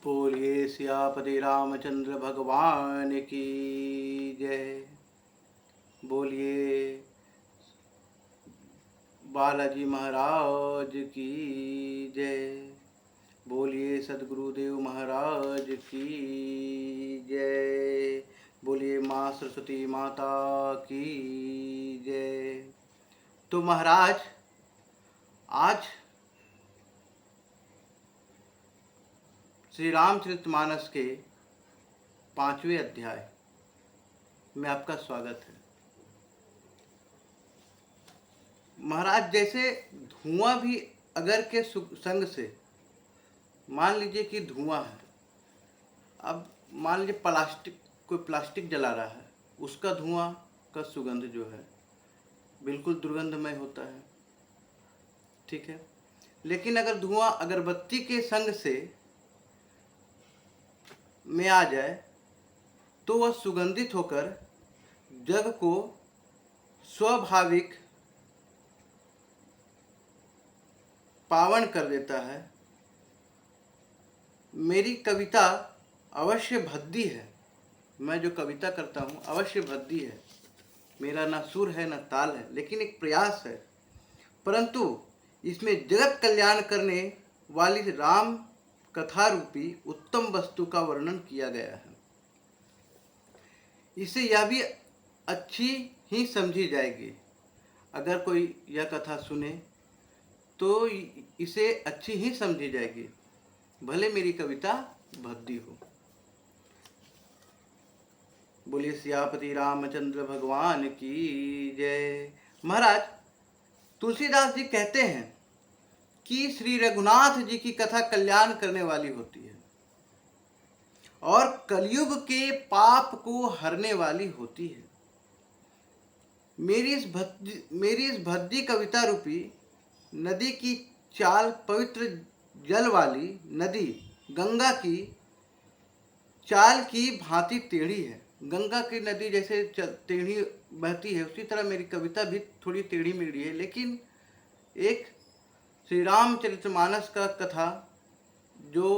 बोलिए सियापति रामचंद्र भगवान की जय। बोलिए बालाजी महाराज की जय। बोलिए सदगुरुदेव महाराज की जय। बोलिए माँ सरस्वती माता की जय। तो महाराज, आज श्री रामचरितमानस के 5वें अध्याय में आपका स्वागत है। महाराज, जैसे धुआं भी अगर के संग से, मान लीजिए कि धुआं है, अब मान लीजिए कोई प्लास्टिक जला रहा है, उसका धुआं का सुगंध जो है बिल्कुल दुर्गंधमय होता है, ठीक है। लेकिन अगर धुआं अगरबत्ती के संग से में आ जाए तो वह सुगंधित होकर जग को स्वाभाविक पावन कर देता है। मेरी कविता अवश्य भद्दी है, मैं जो कविता करता हूँ अवश्य भद्दी है, मेरा ना सुर है ना ताल है, लेकिन एक प्रयास है। परंतु इसमें जगत कल्याण करने वाली राम कथा रूपी उत्तम वस्तु का वर्णन किया गया है। इससे यह भी अच्छी ही समझी जाएगी, अगर कोई यह कथा सुने तो इसे अच्छी ही समझी जाएगी, भले मेरी कविता भद्दी हो। बोलिए सियापति रामचंद्र भगवान की जय। महाराज, तुलसीदास जी कहते हैं कि श्री रघुनाथ जी की कथा कल्याण करने वाली होती है और कलयुग के पाप को हरने वाली होती है। मेरी इस भद्दी कविता रूपी नदी की चाल पवित्र जल वाली नदी गंगा की चाल की भांति टेढ़ी है। गंगा की नदी जैसे टेढ़ी बहती है, उसी तरह मेरी कविता भी थोड़ी टेढ़ी मेढ़ी है, लेकिन एक श्री रामचरितमानस का कथा जो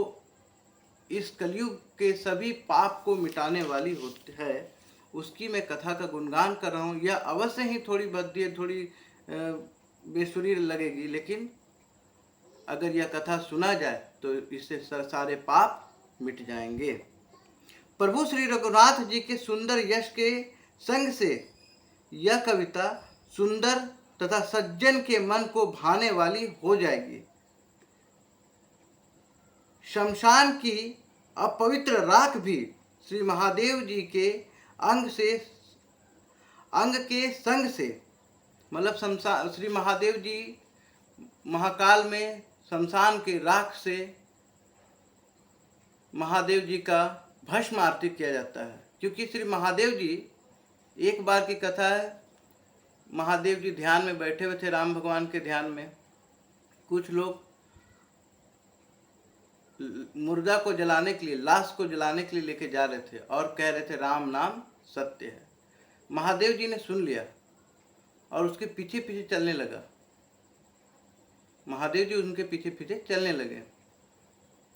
इस कलयुग के सभी पाप को मिटाने वाली होती है, उसकी मैं कथा का गुणगान कर रहा हूँ। यह अवश्य ही थोड़ी भद्दी है, थोड़ी बेसुरी लगेगी, लेकिन अगर यह कथा सुना जाए तो इससे सारे पाप मिट जाएंगे। प्रभु श्री रघुनाथ जी के सुंदर यश के संग से यह कविता सुंदर तथा सज्जन के मन को भाने वाली हो जाएगी। शमशान की अपवित्र राख भी श्री महादेव जी के अंग के संग से, मतलब श्री महादेव जी महाकाल में शमशान के राख से महादेव जी का भस्म आरती किया जाता है। क्योंकि श्री महादेव जी, एक बार की कथा है, महादेव जी ध्यान में बैठे हुए थे, राम भगवान के ध्यान में। कुछ लोग मुर्दा को जलाने के लिए, लाश को जलाने के लिए लेके जा रहे थे और कह रहे थे राम नाम सत्य है। महादेव जी ने सुन लिया और उसके पीछे पीछे चलने लगा। महादेव जी उनके पीछे पीछे चलने लगे।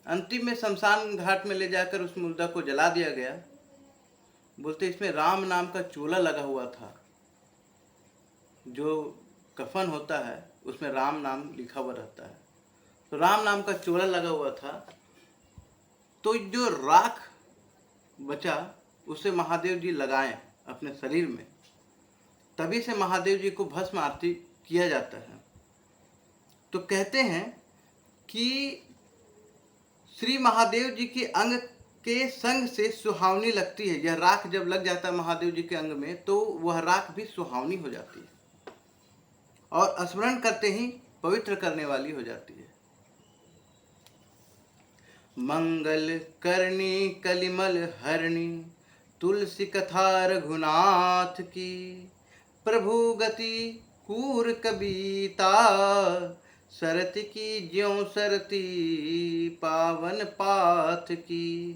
अंतिम में शमशान घाट में ले जाकर उस मुर्दा को जला दिया गया। बोलते इसमें राम नाम का चोला लगा हुआ था, जो कफन होता है उसमें राम नाम लिखा हुआ रहता है, तो राम नाम का चोला लगा हुआ था। तो जो राख बचा उसे महादेव जी लगाएं अपने शरीर में, तभी से महादेव जी को भस्म आरती किया जाता है। तो कहते हैं कि श्री महादेव जी के अंग के संग से सुहावनी लगती है। यह राख जब लग जाता है महादेव जी के अंग में तो वह राख भी सुहावनी हो जाती है और स्मरण करते ही पवित्र करने वाली हो जाती है। मंगल करनी कलिमल हरणी तुलसी कथा रघुनाथ की, प्रभु गति कूर कबीता सरति की ज्यों सरती पावन पाथ की,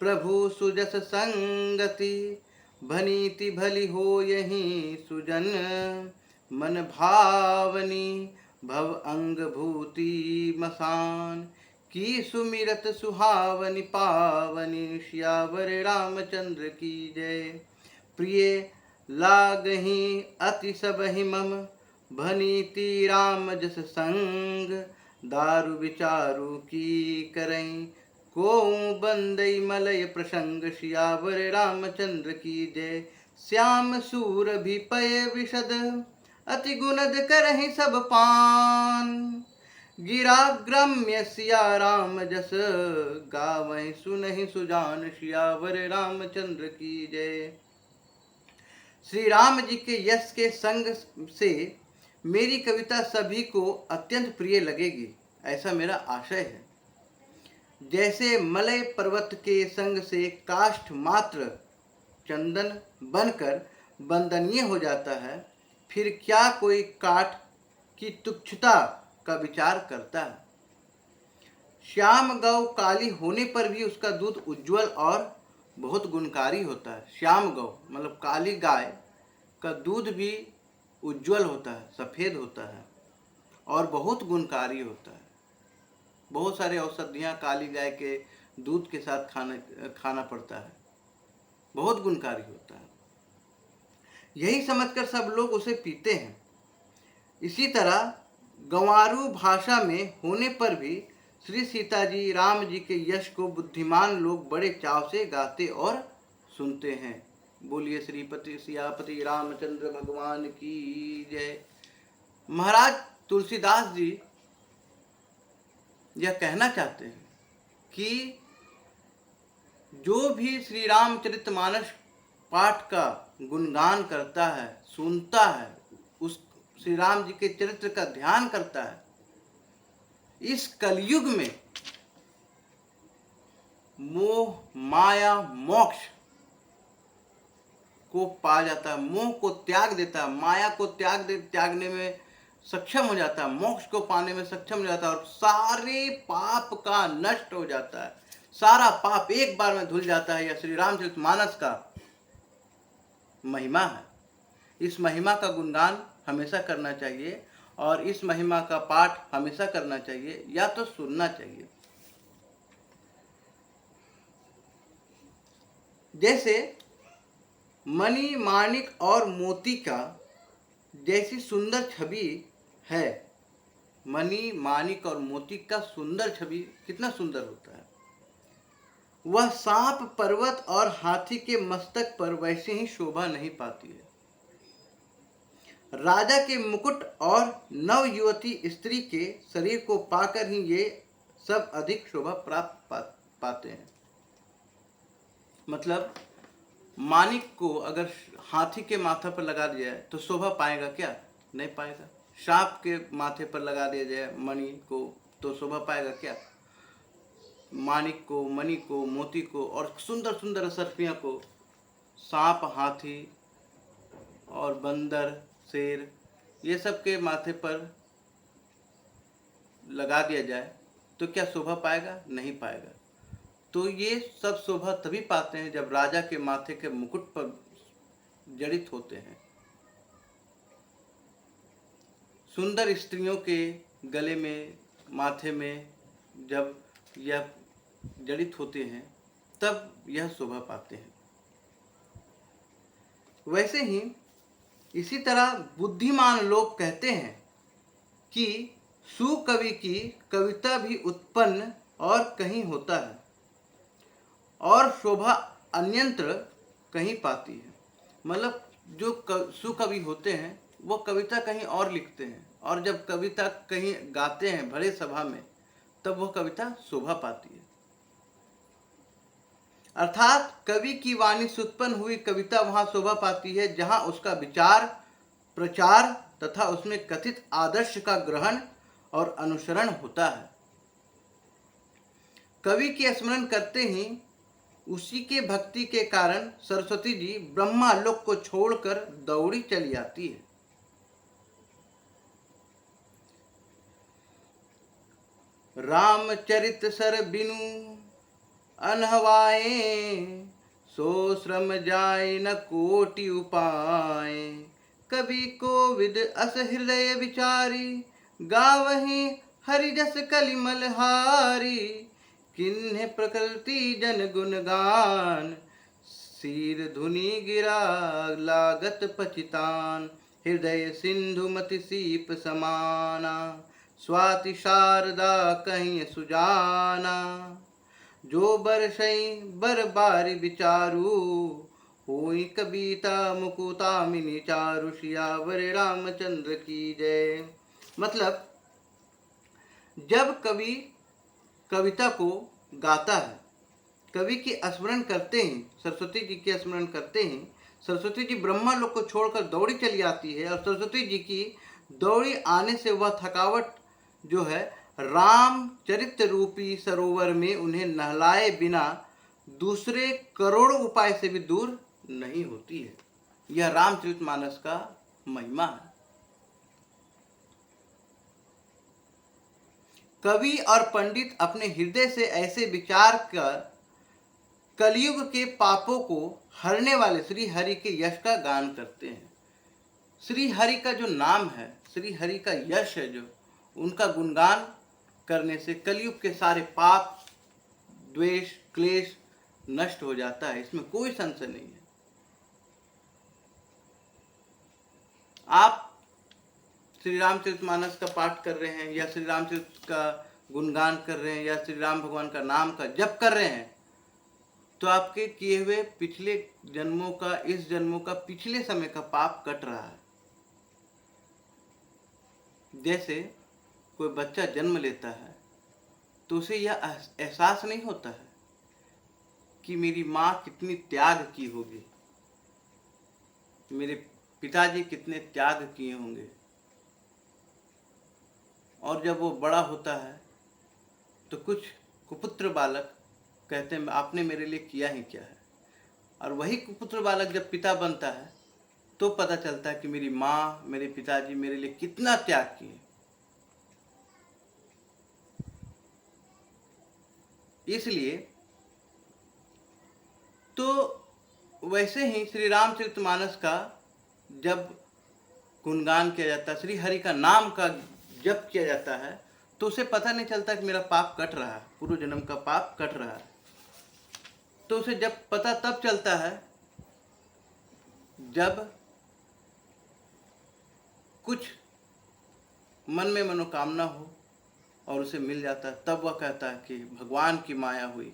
प्रभु सुजस संगति भनीति भली हो यही सुजन, मन भावनी भव अंग भूति मसान की सुमिरत सुहावनी पावनी, सियावर रामचंद्र की जय। प्रिय लागहि अति सबहि मम, भनीति राम जस संग। दारु विचारु की करई, को बंदई मलय प्रसंग। सियावर रामचंद्र की जय। श्याम सूर भी पय विशद, अति गुणद करहि सब पान। गिराग्रम्य सिया राम जस, गावहि सुनहि सुजान। सियावर रामचंद्र की जय। श्री राम जी के यश के संग से मेरी कविता सभी को अत्यंत प्रिय लगेगी, ऐसा मेरा आशय है। जैसे मलय पर्वत के संग से काष्ठ मात्र चंदन बनकर वंदनीय हो जाता है, फिर क्या कोई काठ की तुच्छता का विचार करता है। श्याम गौ काली होने पर भी उसका दूध उज्जवल और बहुत गुणकारी होता है। श्याम गौ मतलब काली गाय का दूध भी उज्जवल होता है, सफ़ेद होता है और बहुत गुणकारी होता है। बहुत सारे औषधियाँ काली गाय के दूध के साथ खाना पड़ता है, बहुत गुणकारी होता है। यही समझकर सब लोग उसे पीते हैं। इसी तरह गंवारू भाषा में होने पर भी श्री सीता जी राम जी के यश को बुद्धिमान लोग बड़े चाव से गाते और सुनते हैं। बोलिए श्रीपति सियापति रामचंद्र भगवान की जय। महाराज तुलसीदास जी यह कहना चाहते हैं कि जो भी श्री रामचरितमानस पाठ का गुणगान करता है, सुनता है, उस श्री राम जी के चरित्र का ध्यान करता है, इस कलयुग में मोह माया मोक्ष को पा जाता है, मोह को त्याग देता है, माया को त्यागने में सक्षम हो जाता है, मोक्ष को पाने में सक्षम हो जाता है और सारे पाप का नष्ट हो जाता है, सारा पाप एक बार में धुल जाता है। यह श्री रामचरितमानस का महिमा है। इस महिमा का गुणगान हमेशा करना चाहिए और इस महिमा का पाठ हमेशा करना चाहिए या तो सुनना चाहिए। जैसे मणि माणिक और मोती का जैसी सुंदर छवि है, मणि माणिक और मोती का सुंदर छवि कितना सुंदर होता है, वह सांप पर्वत और हाथी के मस्तक पर वैसे ही शोभा नहीं पाती है। राजा के मुकुट और नव युवती स्त्री के शरीर को पाकर ही ये सब अधिक शोभा प्राप्त पाते हैं। मतलब माणिक को अगर हाथी के माथा पर लगा दिया जाए तो शोभा पाएगा क्या? नहीं पाएगा। सांप के माथे पर लगा दिया जाए मणि को तो शोभा पाएगा क्या? माणिक को, मणि को, मोती को और सुंदर सुंदर सर्पियाँ को सांप, हाथी और बंदर, शेर, ये सब के माथे पर लगा दिया जाए तो क्या शोभा पाएगा? नहीं पाएगा। तो ये सब शोभा तभी पाते हैं जब राजा के माथे के मुकुट पर जड़ित होते हैं। सुंदर स्त्रियों के गले में, माथे में जब यह जड़ित होते हैं तब यह शोभा पाते हैं। वैसे ही इसी तरह बुद्धिमान लोग कहते हैं कि सुकवि की कविता भी उत्पन्न और कहीं होता है और शोभा अन्यत्र कहीं पाती है। मतलब जो सुकवि होते हैं वो कविता कहीं और लिखते हैं और जब कविता कहीं गाते हैं बड़े सभा में तब वह कविता शोभा पाती है। अर्थात कवि की वाणी से उत्पन्न हुई कविता वहाँ शोभा पाती है जहाँ उसका विचार, प्रचार तथा उसमें कथित आदर्श का ग्रहण और अनुसरण होता है। कवि के स्मरण करते ही उसी के भक्ति के कारण सरस्वती जी ब्रह्मालोक को छोड़कर दौड़ी चली आती है। रामचरित सर बिनु अनहवाए, सो श्रम जाय न कोटि उपाय। कवि को विद अस हृदय विचारी, गावहि हरि जस कलिमल हारी, किन्ह प्रकृति जन गुणगान, सीर धुनि गिरा लागत पचितान, हृदय सिंधु मति सीप समाना, स्वाति शारदा कहीं सुजाना, जो बरसई बर बारी विचारू, होई कविता मुकुतामिनी चारु, सियावर रामचंद्र की जय। मतलब जब कवि कविता को गाता है, कवि की स्मरण करते हैं, सरस्वती जी की स्मरण करते हैं, सरस्वती जी ब्रह्मा लोक को छोड़कर दौड़ी चली आती है, और सरस्वती जी की दौड़ी आने से वह थकावट जो है रामचरित रूपी सरोवर में उन्हें नहलाए बिना दूसरे करोड़ों उपाय से भी दूर नहीं होती है। यह रामचरितमानस का महिमा है। कवि और पंडित अपने हृदय से ऐसे विचार कर कलयुग के पापों को हरने वाले श्री हरि के यश का गान करते हैं। श्री हरि का जो नाम है, श्री हरि का यश है, जो उनका गुणगान करने से कलयुग के सारे पाप, द्वेष, क्लेश नष्ट हो जाता है, इसमें कोई संशय नहीं है। आप श्री रामचरितमानस का पाठ कर रहे हैं, या श्री रामचरित का गुणगान कर रहे हैं, या श्री राम भगवान का नाम का जप कर रहे हैं, तो आपके किए हुए पिछले जन्मों का, इस जन्मों का, पिछले समय का पाप कट रहा है। जैसे कोई बच्चा जन्म लेता है तो उसे यह एहसास नहीं होता है कि मेरी माँ कितनी त्याग की होगी, मेरे पिताजी कितने त्याग किए होंगे। और जब वो बड़ा होता है तो कुछ कुपुत्र बालक कहते हैं आपने मेरे लिए किया ही क्या है, और वही कुपुत्र बालक जब पिता बनता है तो पता चलता है कि मेरी माँ, मेरे पिताजी मेरे लिए कितना त्याग किए। इसलिए तो वैसे ही श्री रामचरितमानस का जब गुणगान किया जाता है, श्री हरि का नाम का जप किया जाता है, तो उसे पता नहीं चलता कि मेरा पाप कट रहा है, पूर्व जन्म का पाप कट रहा है। तो उसे जब पता तब चलता है जब कुछ मन में मनोकामना हो और उसे मिल जाता है, तब वह कहता है कि भगवान की माया हुई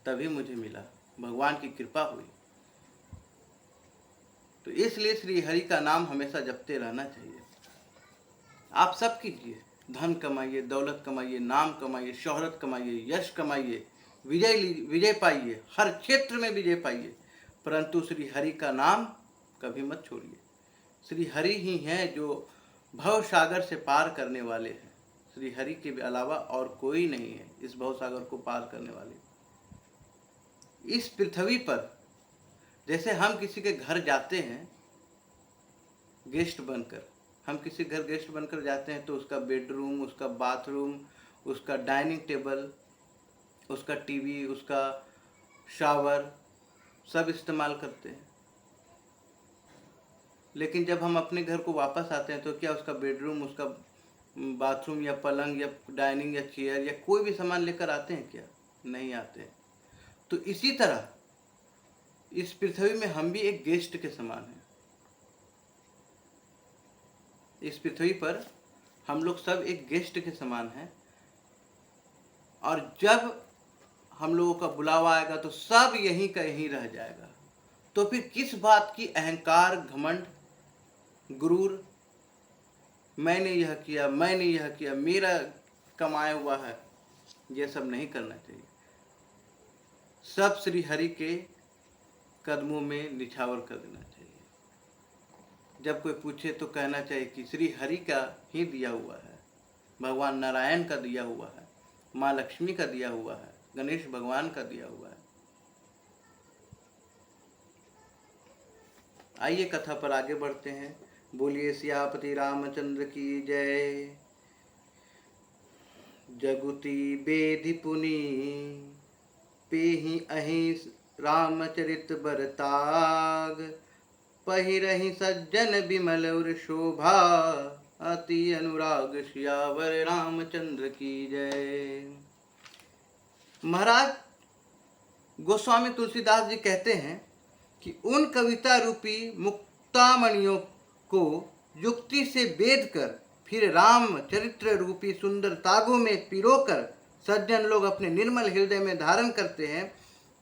तभी मुझे मिला, भगवान की कृपा हुई। तो इसलिए श्री हरि का नाम हमेशा जपते रहना चाहिए। आप सब कीजिए, धन कमाइए, दौलत कमाइए, नाम कमाइए, शोहरत कमाइए, यश कमाइए, विजय पाइए, हर क्षेत्र में विजय पाइए, परंतु श्री हरि का नाम कभी मत छोड़िए। श्री हरि ही हैं जो भव सागर से पार करने वाले हैं। श्री हरि के अलावा और कोई नहीं है इस भव सागर को पार करने वाले। इस पृथ्वी पर जैसे हम किसी के घर जाते हैं गेस्ट बनकर, हम किसी घर गेस्ट बनकर जाते हैं तो उसका बेडरूम, उसका बाथरूम, उसका डाइनिंग टेबल, उसका टीवी, उसका शावर सब इस्तेमाल करते हैं। लेकिन जब हम अपने घर को वापस आते हैं तो क्या उसका बेडरूम, उसका बाथरूम या पलंग या डाइनिंग या चेयर या कोई भी सामान लेकर आते हैं क्या? नहीं आते। तो इसी तरह इस पृथ्वी में हम भी एक गेस्ट के समान हैं। इस पृथ्वी पर हम लोग सब एक गेस्ट के समान हैं, और जब हम लोगों का बुलावा आएगा तो सब यहीं का यहीं रह जाएगा। तो फिर किस बात की अहंकार, घमंड, गुरूर, मैंने यह किया, मैंने यह किया, मेरा कमाया हुआ है, यह सब नहीं करना चाहिए। सब श्री हरि के कदमों में निछावर कर देना चाहिए। जब कोई पूछे तो कहना चाहिए कि श्री हरि का ही दिया हुआ है, भगवान नारायण का दिया हुआ है, माँ लक्ष्मी का दिया हुआ है, गणेश भगवान का दिया हुआ है। आइए कथा पर आगे बढ़ते हैं। बोलिए सियापति रामचंद्र की जय। जगुती बेधि पुनि पेहि अहि रामचरित बरताग, पहिरहि सज्जन बिमल उर शोभा, अति अनुराग सियावर रामचंद्र की जय। महाराज गोस्वामी तुलसीदास जी कहते हैं कि उन कविता रूपी मुक्तामणियों को युक्ति से बेध कर फिर राम चरित्र रूपी सुंदर तागों में पिरोकर सज्जन लोग अपने निर्मल हृदय में धारण करते हैं,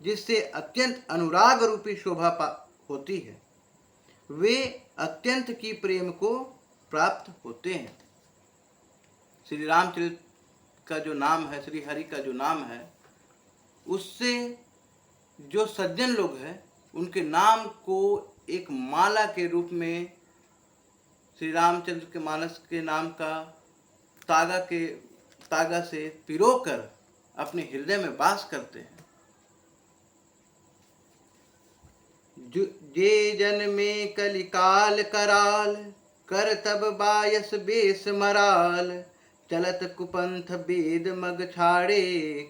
जिससे अत्यंत अनुराग रूपी शोभा होती है। वे अत्यंत की प्रेम को प्राप्त होते हैं। श्री रामचरित का जो नाम है, श्री हरि का जो नाम है, उससे जो सज्जन लोग हैं उनके नाम को एक माला के रूप में श्री रामचंद्र के मानस के नाम का तागा से पिरोकर अपने हृदय में वास करते हैं। जे जन में कलिकाल कराल कर तब बायस बेस मराल चलत कुपंथ बेद मग छाड़े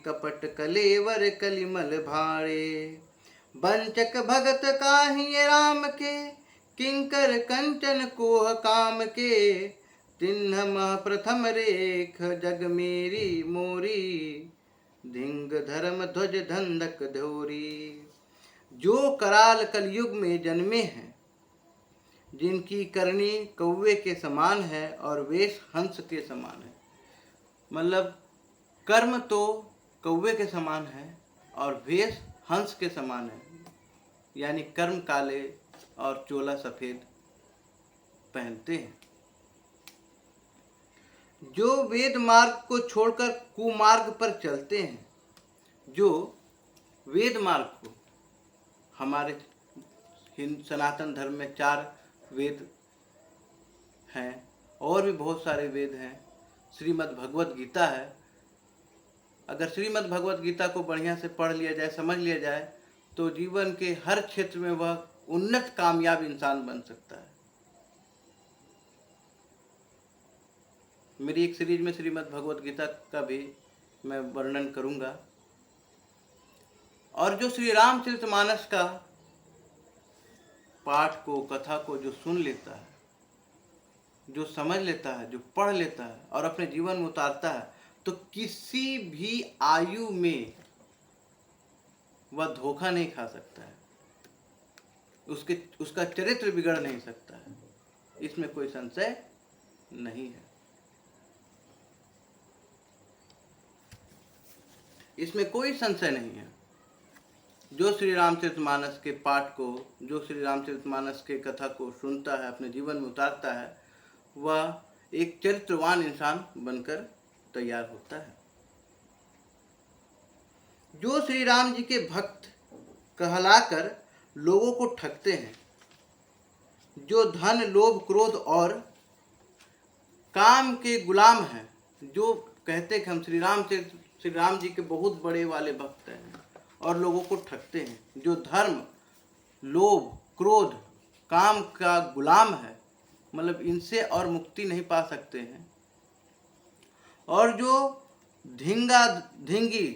कपट कलेवर कलिमल भाड़े बंचक भगत काहिए राम के किंकर कंचन कोह काम के तिन्ह मह प्रथम रेख जग मेरी मोरी धिंग धर्म ध्वज धंधक धोरी। जो कराल कलयुग में जन्मे हैं, जिनकी करनी कौवे के समान है और वेश हंस के समान है। मतलब कर्म तो कौवे के समान है और वेश हंस के समान है, यानी कर्म काले और चोला सफेद पहनते हैं। जो वेद मार्ग को छोड़कर कुमार्ग पर चलते हैं, जो वेद मार्ग को, हमारे सनातन धर्म में 4 वेद हैं और भी बहुत सारे वेद हैं। श्रीमद् भगवत गीता है। अगर श्रीमद् भगवत गीता को बढ़िया से पढ़ लिया जाए, समझ लिया जाए, तो जीवन के हर क्षेत्र में वह उन्नत कामयाब इंसान बन सकता है। मेरी एक सीरीज में श्रीमद् भगवत गीता का भी मैं वर्णन करूंगा। और जो श्री रामचरितमानस का पाठ को, कथा को जो सुन लेता है, जो समझ लेता है, जो पढ़ लेता है और अपने जीवन में उतारता है, तो किसी भी आयु में वह धोखा नहीं खा सकता है। उसका चरित्र बिगड़ नहीं सकता है, इसमें कोई संशय नहीं है। इसमें कोई संशय नहीं है। जो श्री रामचरितमानस के पाठ को, जो श्री रामचरितमानस के कथा को सुनता है, अपने जीवन में उतारता है, वह एक चरित्रवान इंसान बनकर तैयार होता है। जो श्री राम जी के भक्त कहलाकर लोगों को ठगते हैं, जो धन, लोभ, क्रोध और काम के गुलाम हैं, जो कहते हैं कि हम श्री राम जी के बहुत बड़े वाले भक्त हैं और लोगों को ठगते हैं, जो धर्म, लोभ, क्रोध, काम का गुलाम है, मतलब इनसे और मुक्ति नहीं पा सकते हैं। और जो धिंगा धिंगी,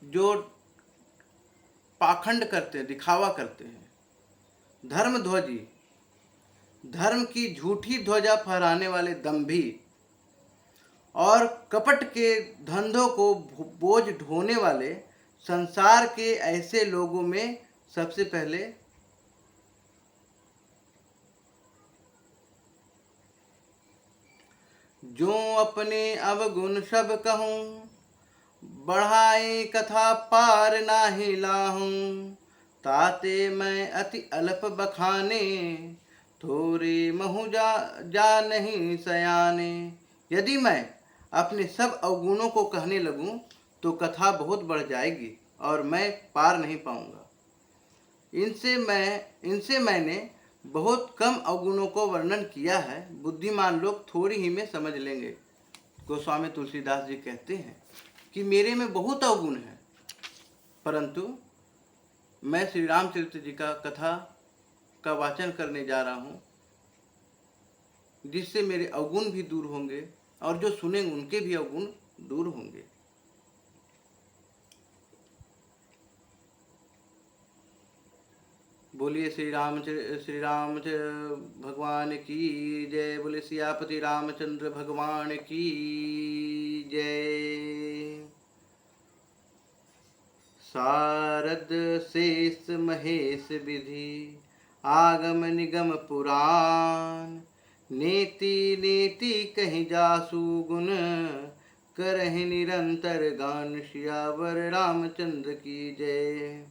जो पाखंड करते हैं, दिखावा करते हैं, धर्मध्वजी, धर्म की झूठी ध्वजा फहराने वाले दंभी और कपट के धंधों को बोझ ढोने वाले संसार के ऐसे लोगों में सबसे पहले जो अपने अवगुण सब कहूँ बढ़ाए कथा पार नाहि लाहूं ताते मैं अति अल्प बखाने थोरे महु जा नहीं सयाने। यदि मैं अपने सब अवगुणों को कहने लगूं तो कथा बहुत बढ़ जाएगी और मैं पार नहीं पाऊंगा। इनसे मैंने बहुत कम अवगुणों को वर्णन किया है, बुद्धिमान लोग थोड़ी ही में समझ लेंगे। गोस्वामी तुलसीदास जी कहते हैं कि मेरे में बहुत अवगुण है, परंतु मैं श्री रामचरित्र जी का कथा का वाचन करने जा रहा हूँ, जिससे मेरे अवगुण भी दूर होंगे और जो सुनेंगे उनके भी अवगुण दूर होंगे। बोलिए श्री राम भगवान की जय। बोले सियापति रामचंद्र भगवान की जय। शारद शेष महेश विधि आगम निगम पुराण, नीति नीति कहीं जासु गुण करहि निरंतर गान। सियावर रामचंद्र की जय।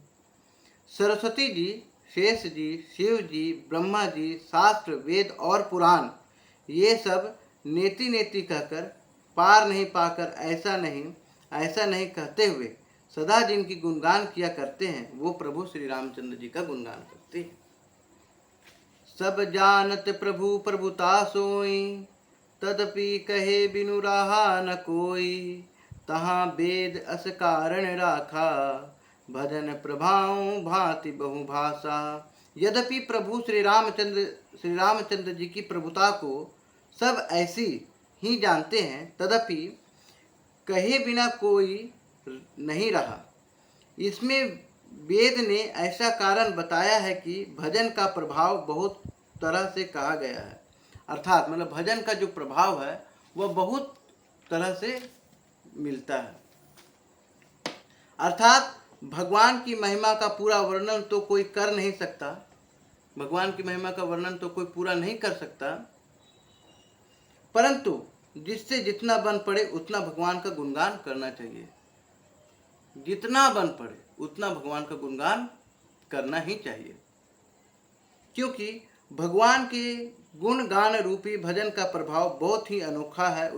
सरस्वती जी, शेष जी, शिव जी, ब्रह्मा जी, शास्त्र वेद और पुराण ये सब नेति नेति कहकर पार नहीं पाकर ऐसा नहीं कहते हुए सदा जिनकी गुणगान किया करते हैं वो प्रभु श्री रामचंद्र जी का गुणगान करते हैं। सब जानत प्रभु प्रभुता सोई, तदपि कहे बिनु रहा न कोई। तहाँ वेद अस कारण राखा, भजन प्रभाओं भांति बहु भाषा। यद्यपि प्रभु श्री रामचंद्र जी की प्रभुता को सब ऐसी ही जानते हैं, तदपि कहे बिना कोई नहीं रहा। इसमें वेद ने ऐसा कारण बताया है कि भजन का प्रभाव बहुत तरह से कहा गया है, अर्थात मतलब भजन का जो प्रभाव है वह बहुत तरह से मिलता है। अर्थात भगवान की महिमा का पूरा वर्णन तो कोई कर नहीं सकता, भगवान की महिमा का वर्णन तो कोई पूरा नहीं कर सकता, परंतु जिससे जितना बन पड़े उतना भगवान का गुणगान करना चाहिए। जितना बन पड़े उतना भगवान का गुणगान करना ही चाहिए, क्योंकि भगवान के गुणगान रूपी भजन का प्रभाव बहुत ही अनोखा है।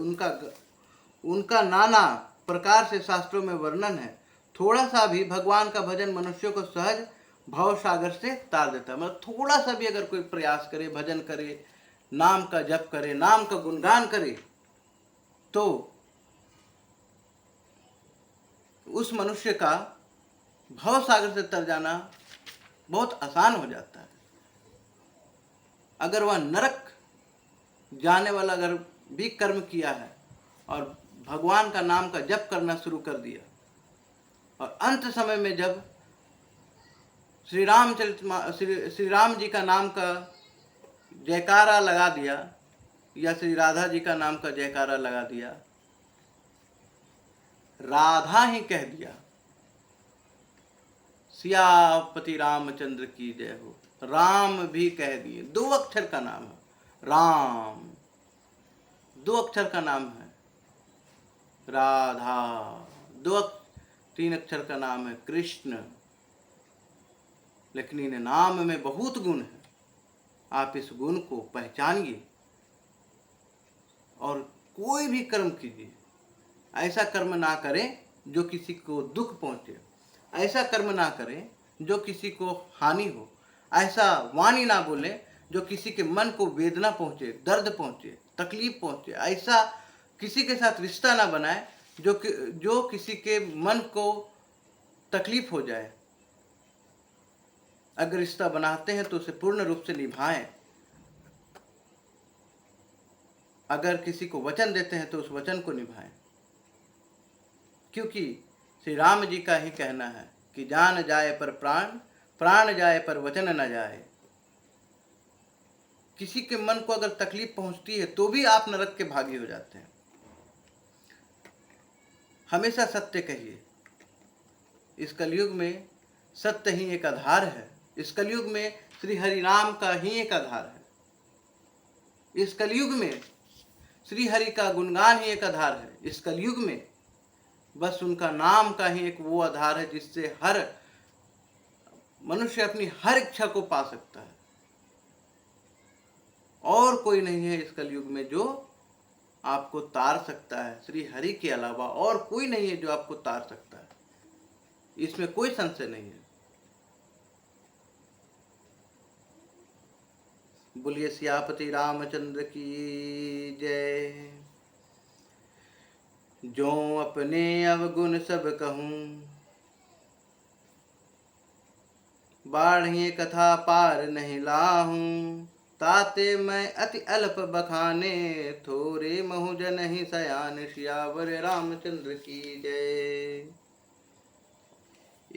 उनका नाना प्रकार से शास्त्रों में वर्णन है। थोड़ा सा भी भगवान का भजन मनुष्यों को सहज भाव सागर से तार देता है। मतलब थोड़ा सा भी अगर कोई प्रयास करे, भजन करे, नाम का जप करे, नाम का गुणगान करे, तो उस मनुष्य का भाव सागर से तर जाना बहुत आसान हो जाता है। अगर वह नरक जाने वाला अगर भी कर्म किया है और भगवान का नाम का जप करना शुरू कर दिया और अंत समय में जब श्री राम जी का नाम का जयकारा लगा दिया या श्री राधा जी का नाम का जयकारा लगा दिया, राधा ही कह दिया सियापति रामचंद्र की जय हो, राम भी कह दिए। 2 अक्षर का नाम है राम, 2 अक्षर का नाम है राधा, 3 अक्षर का नाम है कृष्ण। लेकिन इन नाम में बहुत गुण है। आप इस गुण को पहचानिए और कोई भी कर्म कीजिए। ऐसा कर्म ना करें जो किसी को दुख पहुंचे, ऐसा कर्म ना करें जो किसी को हानि हो, ऐसा वाणी ना बोलें जो किसी के मन को वेदना पहुंचे, दर्द पहुंचे, तकलीफ पहुंचे। ऐसा किसी के साथ रिश्ता ना बनाए जो किसी के मन को तकलीफ हो जाए। अगर रिश्ता बनाते हैं तो उसे पूर्ण रूप से निभाएं। अगर किसी को वचन देते हैं तो उस वचन को निभाएं, क्योंकि श्री राम जी का ही कहना है कि जान जाए पर प्राण, प्राण जाए पर वचन न जाए। किसी के मन को अगर तकलीफ पहुंचती है तो भी आप नरक के भागी हो जाते हैं। हमेशा सत्य कहिए। इस कलयुग में सत्य ही एक आधार है। इस कलयुग में श्री हरि नाम का ही एक आधार है। इस कलयुग में श्री हरि का गुणगान ही एक आधार है। इस कलयुग में बस उनका नाम का ही एक वो आधार है जिससे हर मनुष्य अपनी हर इच्छा को पा सकता है। और कोई नहीं है इस कलयुग में जो आपको तार सकता है। श्री हरि के अलावा और कोई नहीं है जो आपको तार सकता है, इसमें कोई संशय नहीं है। बोलिए सियापति रामचंद्र की जय। जो अपने अवगुण सब कहूँ, बाढ़िए कथा पार नहीं लाहूं। ताते मैं अति अल्प बखाने, थोरे महु जन ही सयान। सियावर रामचंद्र की जय।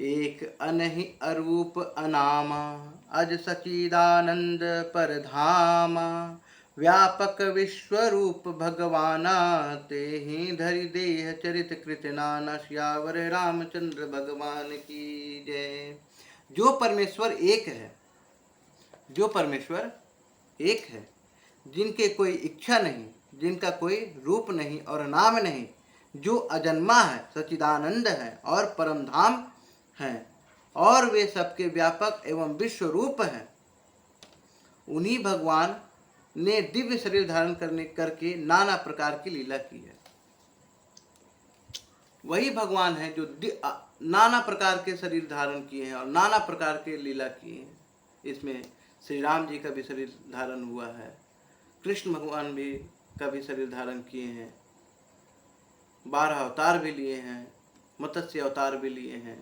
एक एक अनहि अरूप अनामा, अज सचिदानंद परधामा। व्यापक विश्वरूप भगवाना, ते ही धरि देह चरित कृत नाना। सियावर रामचंद्र भगवान की जय। जो परमेश्वर एक है, जो परमेश्वर एक है, जिनके कोई इच्छा नहीं, जिनका कोई रूप नहीं और नाम नहीं, जो अजन्मा है, सच्चिदानंद है और परमधाम है, और वे सबके व्यापक एवं विश्व रूप हैं, उन्हीं भगवान ने दिव्य शरीर धारण करके नाना प्रकार की लीला की है। वही भगवान है जो नाना प्रकार के शरीर धारण किए हैं और नाना प्रकार के लीला किए हैं। इसमें श्री राम जी का भी शरीर धारण हुआ है, कृष्ण भगवान भी का भी शरीर धारण किए हैं, 12 अवतार भी लिए हैं, मत्स्य अवतार भी लिए हैं,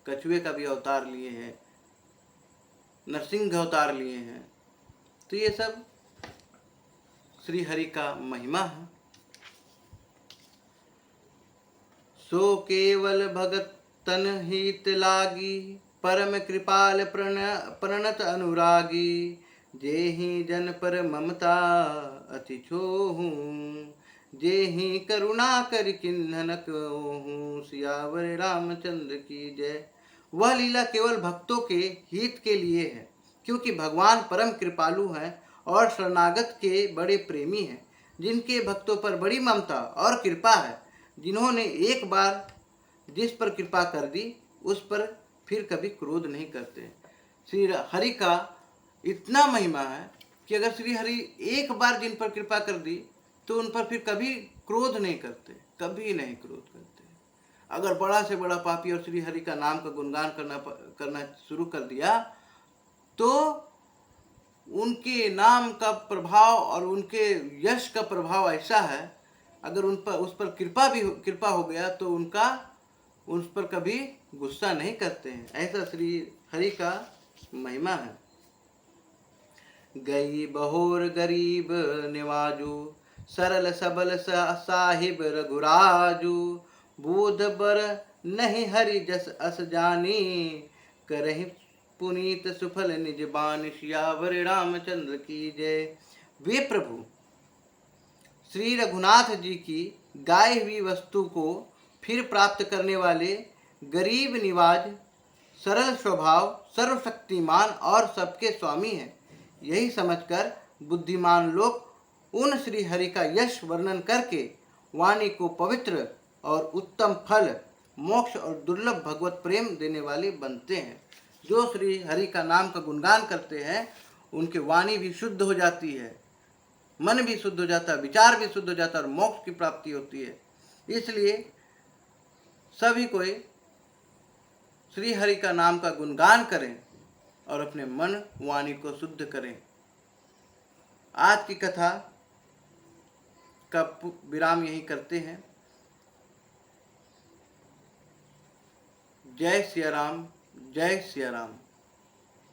कछुए का भी अवतार लिए हैं, नरसिंह अवतार लिए हैं। तो ये सब श्री हरि का महिमा है। सो केवल भगत तन हित लागी, परम कृपाल प्रणत अनुरागी। जेहि जन पर ममता अति छोहूं, जेहि करुणा कर किन्हन कहूं। सियावर रामचंद्र की जय। वह लीला केवल भक्तों के हित के लिए है, क्योंकि भगवान परम कृपालु हैं और शरणागत के बड़े प्रेमी हैं, जिनके भक्तों पर बड़ी ममता और कृपा है, जिन्होंने एक बार जिस पर कृपा कर दी उस पर फिर कभी क्रोध नहीं करते। श्री हरि का इतना महिमा है कि अगर श्री हरि एक बार जिन पर कृपा कर दी तो उन पर फिर कभी क्रोध नहीं करते, कभी नहीं क्रोध करते। अगर बड़ा से बड़ा पापी और श्री हरि का नाम का गुणगान करना शुरू कर दिया तो उनके नाम का प्रभाव और उनके यश का प्रभाव ऐसा है, अगर उस पर कृपा हो गया तो उस पर कभी गुस्सा नहीं करते हैं। ऐसा श्री हरि का महिमा है। गई बहोर गरीब निवाजू, सरल सबल साहिब रघुराजू। बूध बर नहीं हरि जस अस जानी, करहि पुनीत सुफल निज बानी। सियावर रामचंद्र की जय। वे प्रभु श्री रघुनाथ जी की गाई हुई वस्तु को फिर प्राप्त करने वाले गरीब निवाज, सरल स्वभाव, सर्वशक्तिमान और सबके स्वामी हैं। यही समझकर बुद्धिमान लोग उन श्री हरि का यश वर्णन करके वाणी को पवित्र और उत्तम फल, मोक्ष और दुर्लभ भगवत प्रेम देने वाले बनते हैं। जो श्री हरि का नाम का गुणगान करते हैं उनकी वाणी भी शुद्ध हो जाती है, मन भी शुद्ध हो जाता है, विचार भी शुद्ध हो जाता है और मोक्ष की प्राप्ति होती है। इसलिए सभी कोई श्री हरि का नाम का गुणगान करें और अपने मन वाणी को शुद्ध करें। आज की कथा का विराम यही करते हैं। जय सिया राम, जय सिया राम।